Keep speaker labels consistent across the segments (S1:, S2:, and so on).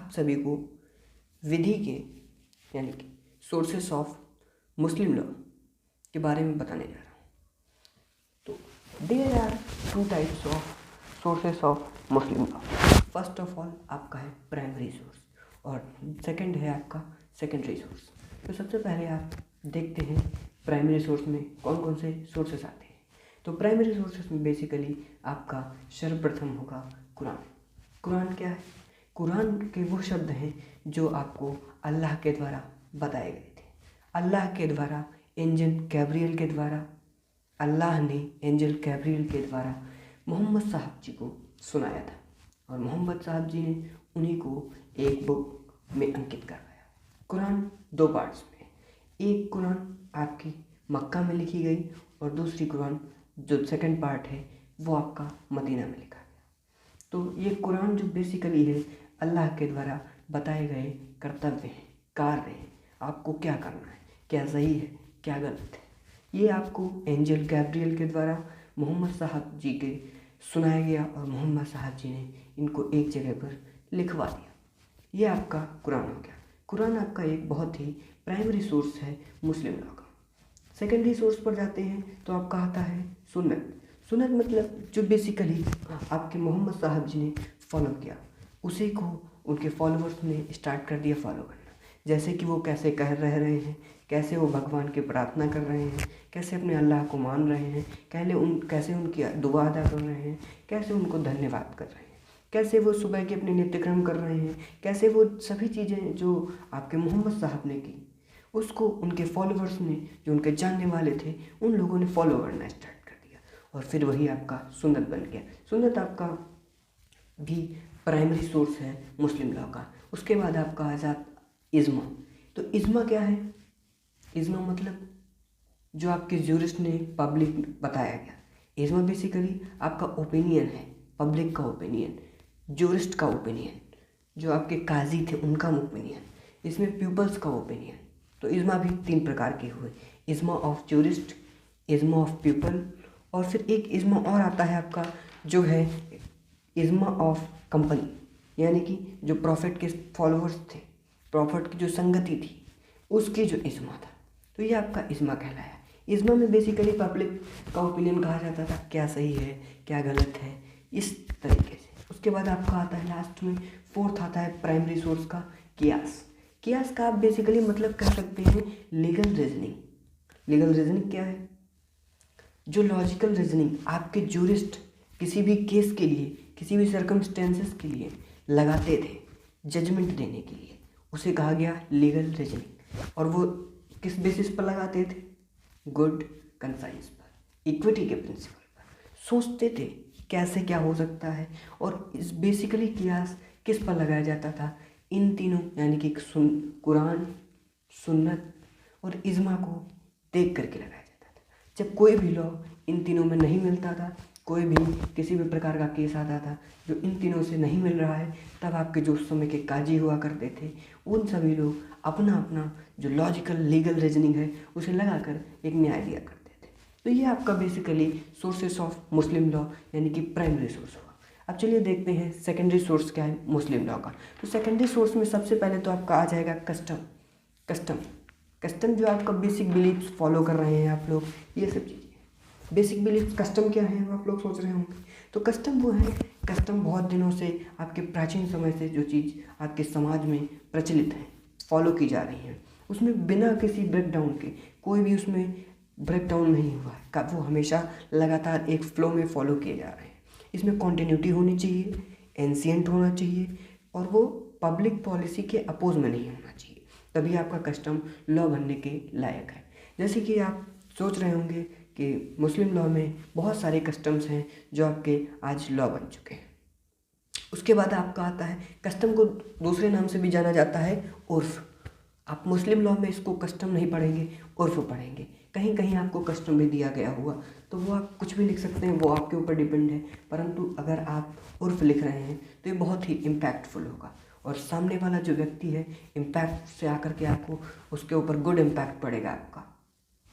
S1: आप सभी को विधि के यानी कि सोर्सेस ऑफ मुस्लिम लॉ के बारे में बताने जा रहा हूँ। तो there are two types of sources of Muslim law. First of all आपका है प्राइमरी सोर्स और सेकंड है आपका सेकेंडरी सोर्स। तो सबसे पहले आप देखते हैं प्राइमरी सोर्स में कौन कौन से सोर्सेस आते हैं। तो प्राइमरी सोर्सेस में बेसिकली आपका सर्वप्रथम होगा कुरान। कुरान क्या है? कुरान के वो शब्द हैं जो आपको अल्लाह के द्वारा बताए गए थे। अल्लाह के द्वारा एंजल गैब्रियल के द्वारा अल्लाह ने एंजल गैब्रियल के द्वारा मोहम्मद साहब जी को सुनाया था और मोहम्मद साहब जी ने उन्हीं को एक बुक में अंकित करवाया। कुरान दो पार्ट्स में, एक कुरान आपकी मक्का में लिखी गई और दूसरी कुरान जो सेकंड पार्ट है वो आपका मदीना में लिखा गया। तो ये कुरान जो बेसिकली है अल्लाह के द्वारा बताए गए कर्तव्य हैं, कार्य हैं, आपको क्या करना है, क्या सही है, क्या गलत है, ये आपको एंजल गैब्रियल के द्वारा मोहम्मद साहब जी के सुनाया गया और मोहम्मद साहब जी ने इनको एक जगह पर लिखवा दिया। ये आपका कुरान हो गया। कुरान आपका एक बहुत ही प्राइमरी सोर्स है मुस्लिम लॉ का। सेकेंडरी सोर्स पर जाते हैं तो आपका आता है सुन्नत। सुन्नत मतलब जो बेसिकली आपके मोहम्मद साहब जी ने फॉलो किया, उसी को उनके फॉलोअर्स ने स्टार्ट कर दिया फॉलो करना। जैसे कि वो कैसे कह रहे हैं, कैसे वो भगवान की प्रार्थना कर रहे हैं, कैसे अपने अल्लाह को मान रहे हैं, कैसे उनकी दुआ अदा कर रहे हैं, कैसे उनको धन्यवाद कर रहे हैं, कैसे वो सुबह के अपने नित्यक्रम कर रहे हैं, कैसे वो सभी चीज़ें जो आपके मोहम्मद साहब ने की उसको उनके फॉलोअर्स ने, जो उनके जानने वाले थे, उन लोगों ने फॉलो करना स्टार्ट कर दिया और फिर वही आपका सुन्नत बन गया। सुन्नत आपका भी प्राइमरी सोर्स है मुस्लिम लॉ का। उसके बाद आपका आ जाता इज्मा। तो इज्मा क्या है? इज्मा मतलब जो आपके ज्यूरिस्ट ने पब्लिक बताया गया। इज्मा बेसिकली आपका ओपिनियन है, पब्लिक का ओपिनियन, ज्यूरिस्ट का ओपिनियन, जो आपके काजी थे उनका ओपिनियन, इसमें पीपल्स का ओपिनियन। तो इज्मा भी तीन प्रकार के हुए, इज्मा ऑफ ज्यूरिस्ट, इज्मा ऑफ पीपल और फिर एक इज्मा और आता है आपका जो है इज्मा ऑफ कंपनी, यानी कि जो प्रॉफिट के फॉलोअर्स थे, प्रॉफिट की जो संगति थी उसकी जो इज्मा था। तो ये आपका इज्मा कहलाया। इज्मा में बेसिकली पब्लिक का ओपिनियन कहा जाता था, क्या सही है क्या गलत है, इस तरीके से। उसके बाद आपका आता है लास्ट में फोर्थ आता है प्राइमरी सोर्स का कियास। कियास का आप बेसिकली मतलब कह सकते हैं लीगल रीजनिंग। लीगल रीजनिंग क्या है? जो लॉजिकल रीजनिंग आपके ज्यूरिस्ट किसी भी केस के लिए, किसी भी सर्कमस्टेंसेस के लिए लगाते थे जजमेंट देने के लिए, उसे कहा गया लीगल रीजनिंग। और वो किस बेसिस पर लगाते थे? गुड कंसाइंस पर, इक्विटी के प्रिंसिपल पर सोचते थे कैसे क्या हो सकता है। और इस बेसिकली कियास किस पर लगाया जाता था? इन तीनों यानी कि कुरान, सुन्नत और इज्मा को देख करके लगाया जाता था। जब कोई भी लॉ इन तीनों में नहीं मिलता था, कोई भी किसी भी प्रकार का केस आता था जो इन तीनों से नहीं मिल रहा है, तब आपके जो उस समय के काजी हुआ करते थे उन सभी लोग अपना अपना जो लॉजिकल लीगल रीजनिंग है उसे लगाकर एक न्याय दिया करते थे। तो ये आपका basically sources of Muslim law यानी कि प्राइमरी सोर्स हुआ। अब चलिए देखते हैं सेकेंडरी सोर्स क्या है मुस्लिम लॉ का। तो सेकेंडरी सोर्स में सबसे पहले तो आपका आ जाएगा कस्टम जो आपका बेसिक बिलीफ्स फॉलो कर रहे हैं आप लोग, ये सब चीज़ें। बेसिक बिलीफ कस्टम क्या है आप लोग सोच रहे होंगे। तो कस्टम वो है, कस्टम बहुत दिनों से आपके प्राचीन समय से जो चीज़ आपके समाज में प्रचलित है, फॉलो की जा रही है, उसमें बिना किसी ब्रेकडाउन के कोई भी उसमें ब्रेकडाउन नहीं हुआ है, वो हमेशा लगातार एक फ्लो में फॉलो किए जा रहे हैं। इसमें कॉन्टिन्यूटी होनी चाहिए, एंशिएंट होना चाहिए और वो पब्लिक पॉलिसी के अपोज में नहीं होना चाहिए, तभी आपका कस्टम लॉ बनने के लायक है। जैसे कि आप सोच रहे होंगे कि मुस्लिम लॉ में बहुत सारे कस्टम्स हैं जो आपके आज लॉ बन चुके हैं। उसके बाद आपका आता है कस्टम को दूसरे नाम से भी जाना जाता है उर्फ। आप मुस्लिम लॉ में इसको कस्टम नहीं पढ़ेंगे, उर्फ पढ़ेंगे। कहीं कहीं आपको कस्टम भी दिया गया हुआ तो वो आप कुछ भी लिख सकते हैं, वो आपके ऊपर डिपेंड है। परंतु अगर आप उर्फ लिख रहे हैं तो ये बहुत ही इम्पैक्टफुल होगा और सामने वाला जो व्यक्ति है इम्पैक्ट से आकर के आपको उसके ऊपर गुड इम्पैक्ट पड़ेगा आपका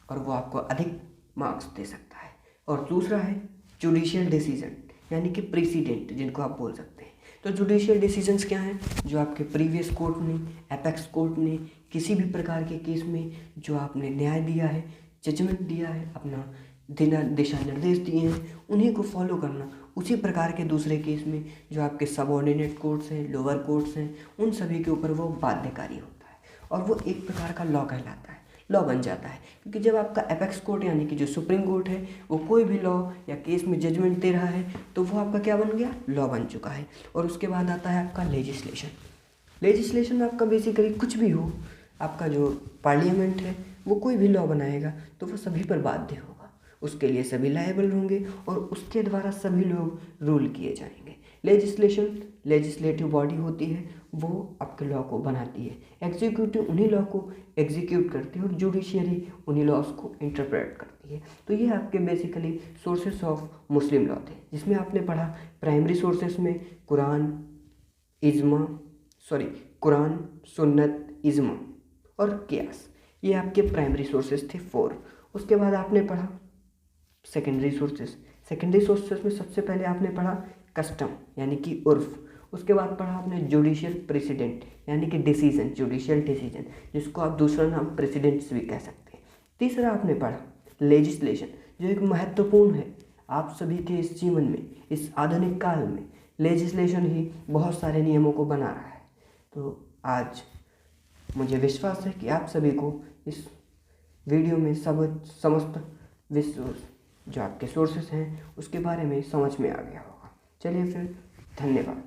S1: और वो आपको अधिक मार्क्स दे सकता है। और दूसरा है जुडिशियल डिसीजन यानी कि प्रेसिडेंट जिनको आप बोल सकते हैं। तो जुडिशियल डिसीजंस क्या हैं? जो आपके प्रीवियस कोर्ट ने, एपेक्स कोर्ट ने किसी भी प्रकार के केस में जो आपने न्याय दिया है, जजमेंट दिया है, अपना दिशा निर्देश दिए हैं, उन्हीं को फॉलो करना। उसी प्रकार के दूसरे केस में जो आपके सबऑर्डिनेट कोर्ट्स हैं, लोअर कोर्ट्स हैं, उन सभी के ऊपर वो बाध्यकारी होता है और वो एक प्रकार का लॉ कहलाता है, लॉ बन जाता है। क्योंकि जब आपका एपेक्स कोर्ट यानी कि जो सुप्रीम कोर्ट है वो कोई भी लॉ या केस में जजमेंट दे रहा है तो वो आपका क्या बन गया? लॉ बन चुका है। और उसके बाद आता है आपका लेजिस्लेशन। लेजिस्लेशन आपका बेसिकली कुछ भी हो, आपका जो पार्लियामेंट है वो कोई भी लॉ बनाएगा तो वो सभी पर बाध्य होगा, उसके लिए सभी लायबल होंगे और उसके द्वारा सभी लोग रूल किए जाएंगे। लेजिस्लेशन लेजिस्लेटिव बॉडी होती है, वो आपके लॉ को बनाती है। एग्जीक्यूटिव उन्हीं लॉ को एग्जीक्यूट करती है और जुडिशियरी उन्हीं लॉज को इंटरप्रेट करती है। तो ये आपके basically sources of Muslim law थे, जिसमें आपने पढ़ा प्राइमरी सोर्सेस में कुरान, सुन्नत, इज्मा और कियास, ये आपके प्राइमरी सोर्सेस थे 4। उसके बाद आपने पढ़ा सेकेंडरी सोर्सेस में सबसे पहले आपने पढ़ा कस्टम यानी कि उर्फ। उसके बाद पढ़ा आपने जुडिशियल प्रेसिडेंट यानी कि डिसीजन, जुडिशियल डिसीजन, जिसको आप दूसरा नाम प्रेसिडेंट्स भी कह सकते हैं। तीसरा आपने पढ़ा लेजिस्लेशन, जो एक महत्वपूर्ण है आप सभी के इस जीवन में, इस आधुनिक काल में लेजिस्लेशन ही बहुत सारे नियमों को बना रहा है। तो आज मुझे विश्वास है कि आप सभी को इस वीडियो में समस्त विश्व जो आपके सोर्सेस हैं उसके बारे में समझ में आ गया होगा। चलिए फिर, धन्यवाद।